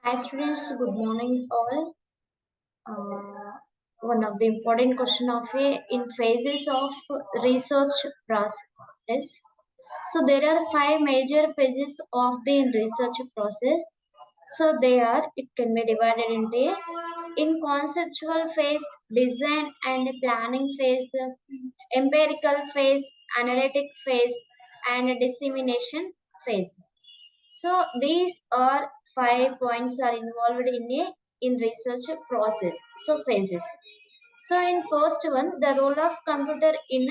Hi students, good morning all. One of the important question of in phases of research process. So there are five major phases of the research process. So they are, it can be divided into in conceptual phase, design and planning phase, empirical phase, analytic phase, and dissemination phase. So these are 5 points are involved in research process. So phases. So in first one, the role of computer in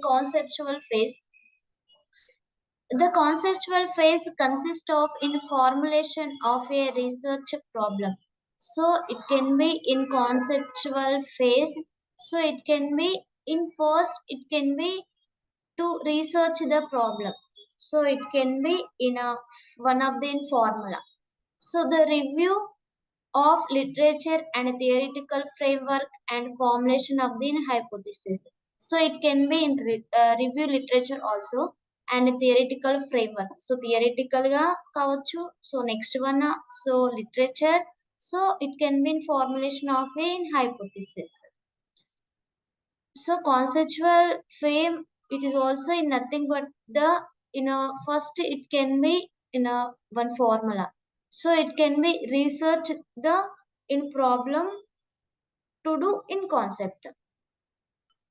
conceptual phase. The conceptual phase consists of in formulation of a research problem. So it can be in conceptual phase. So it can be in first. It can be to research the problem. So it can be in a one of the formula. So the review of literature and theoretical framework and formulation of the hypothesis. So it can be in review literature also and theoretical framework. So theoretical ga kavachu. So next one so literature. So it can be in formulation of a hypothesis. So conceptual frame it is also in nothing but the first it can be in a one formula. So it can be research the in problem to do in concept.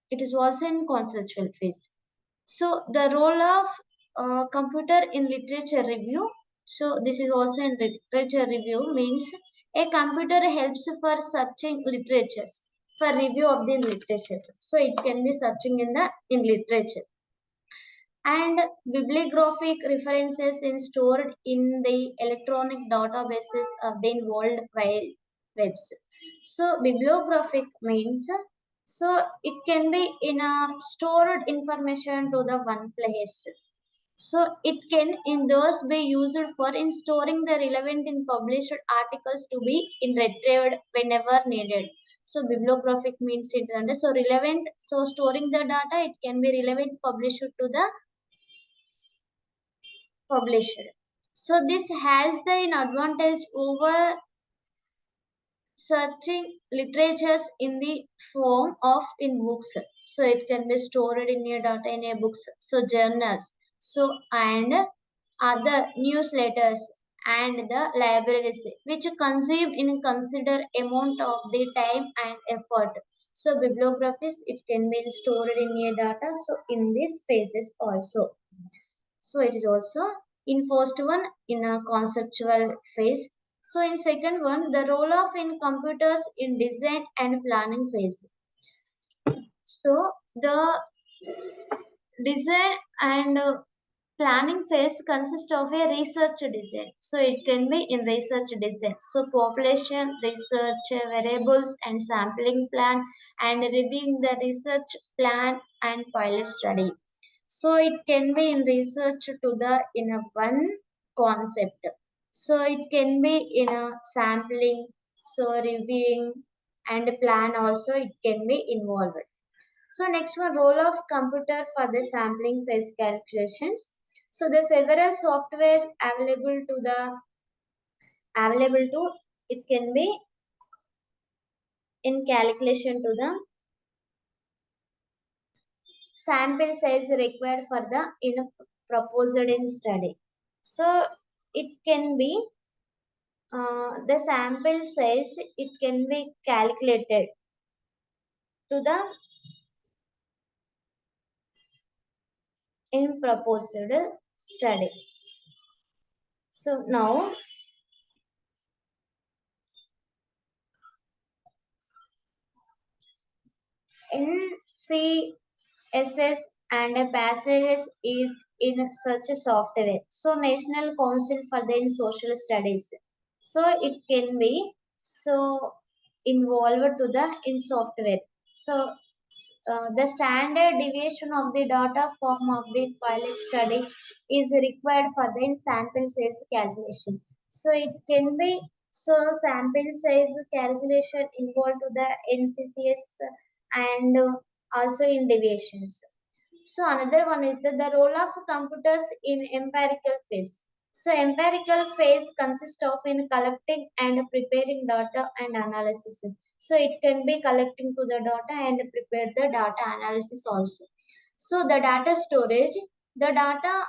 It is also in conceptual phase. So the role of computer in literature review. So this is also in literature review means a computer helps for searching literatures for review of the literatures. So it can be searching in literature and bibliographic references in stored in the electronic databases of the world wide webs. So bibliographic means so it can be in a stored information to the one place. So it can in those be used for in storing the relevant in published articles to be in retrieved whenever needed. So bibliographic means it and so relevant. So storing the data it can be relevant published to the publisher. So this has the advantage over searching literatures in the form of in books. So it can be stored in your data in a books. So journals. So and other newsletters and the libraries which consume in consider amount of the time and effort. So bibliographies it can be stored in your data. So in these phases also. So it is also in first one in a conceptual phase. So in second one, the role of in computers in design and planning phase. So the design and planning phase consists of a research design. So it can be in research design. So population research, variables and sampling plan and reviewing the research plan and pilot study. So it can be in research to the in a one concept. So it can be in a sampling, so reviewing and plan also it can be involved. So next one role of computer for the sampling size calculations. So the several software available to it can be in calculation to the sample size required for the in a proposed in study. So it can be the sample size it can be calculated to the in proposed study. So now NCSS and a passages is in such a software. So National Council for the Social Studies. So it can be so involved to the in software. So the standard deviation of the data form of the pilot study is required for the sample size calculation. So it can be so sample size calculation involved to the NCCS and also in deviations. So another one is the role of computers in empirical phase. So empirical phase consists of in collecting and preparing data and analysis. So it can be collecting to the data and prepare the data analysis also. So the data storage, the data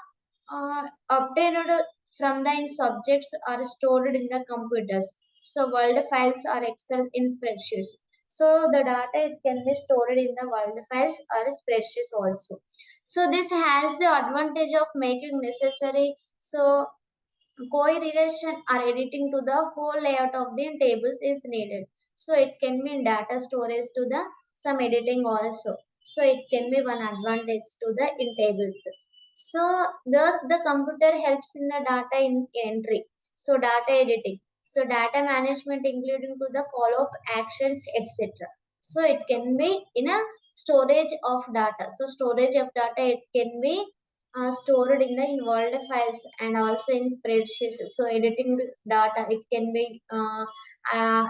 obtained from the subjects are stored in the computers. So world files are Excel in spreadsheets. So the data it can be stored in the world files or spreadsheets also. So this has the advantage of making necessary correlation or editing to the whole layout of the tables is needed. So it can be in data storage to the some editing also. So it can be one advantage to the in tables. So thus the computer helps in the data in entry. So data editing. So data management including to the follow up actions etc. So it can be in a storage of data. So storage of data it can be stored in the involved files and also in spreadsheets. So editing the data it can be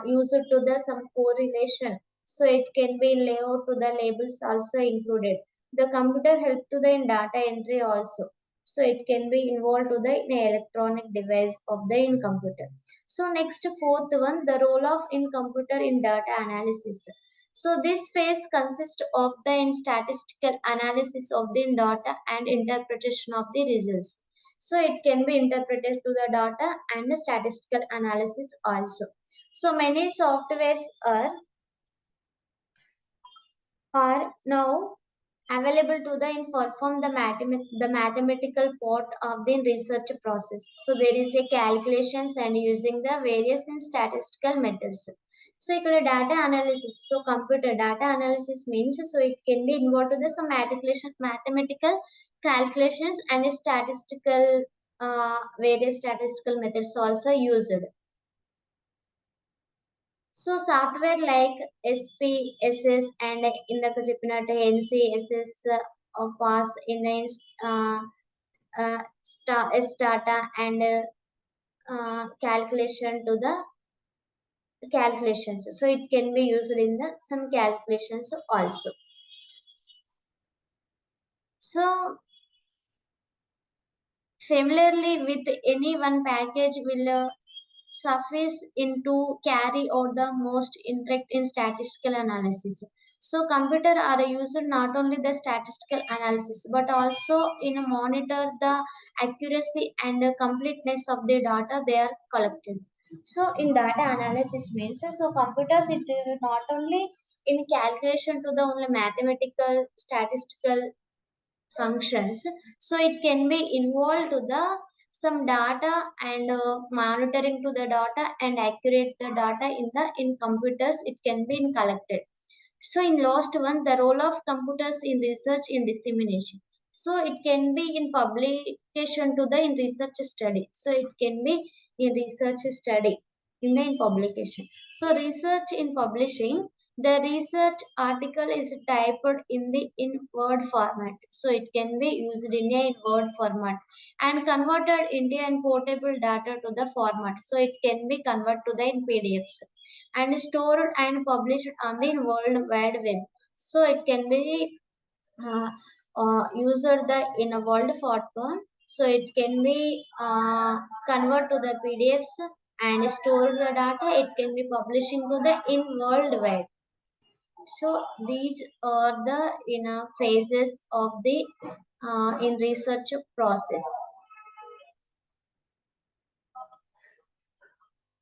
used to the some correlation. So it can be layout to the labels also included. The computer help to the in data entry also. So it can be involved to the in electronic device of the in computer. So next fourth one, the role of in computer in data analysis. So this phase consists of the in statistical analysis of the data and interpretation of the results. So it can be interpreted to the data and the statistical analysis also. So many softwares are now available to the in perform the mathematical part of the research process. So there is a calculations and using the various in statistical methods. So ఇక్కడ data analysis. So computer data analysis means so it can be involved to the some mathematical calculations and statistical various statistical methods also used. So software like SPSS and ఇందాక చెప్పినట్టు NCSS pass in uh, Stata and calculation to the calculations. So it can be used in the some calculations also. So familiarly with any one package will suffice into carry out the most indirect in statistical analysis. So computer are used not only the statistical analysis but also in monitor the accuracy and the completeness of the data they are collected. So in data analysis means so computers it not only in calculation to the only mathematical statistical functions. So it can be involved to the some data and monitoring to the data and accurate the data in computers it can be in collected. So in last one, the role of computers in research in dissemination. So it can be in publication to the in research study. So it can be in research study in the in publication. So research in publishing, the research article is typed in the in word format. So it can be used in a in word format and converted into an portable data to the format. So it can be converted to the in PDFs and stored and published on the World Wide Web. So it can be uh, used the in a world format. So it can be convert to the PDFs and store the data. It can be publishing to the in worldwide. So these are the phases of the in research process.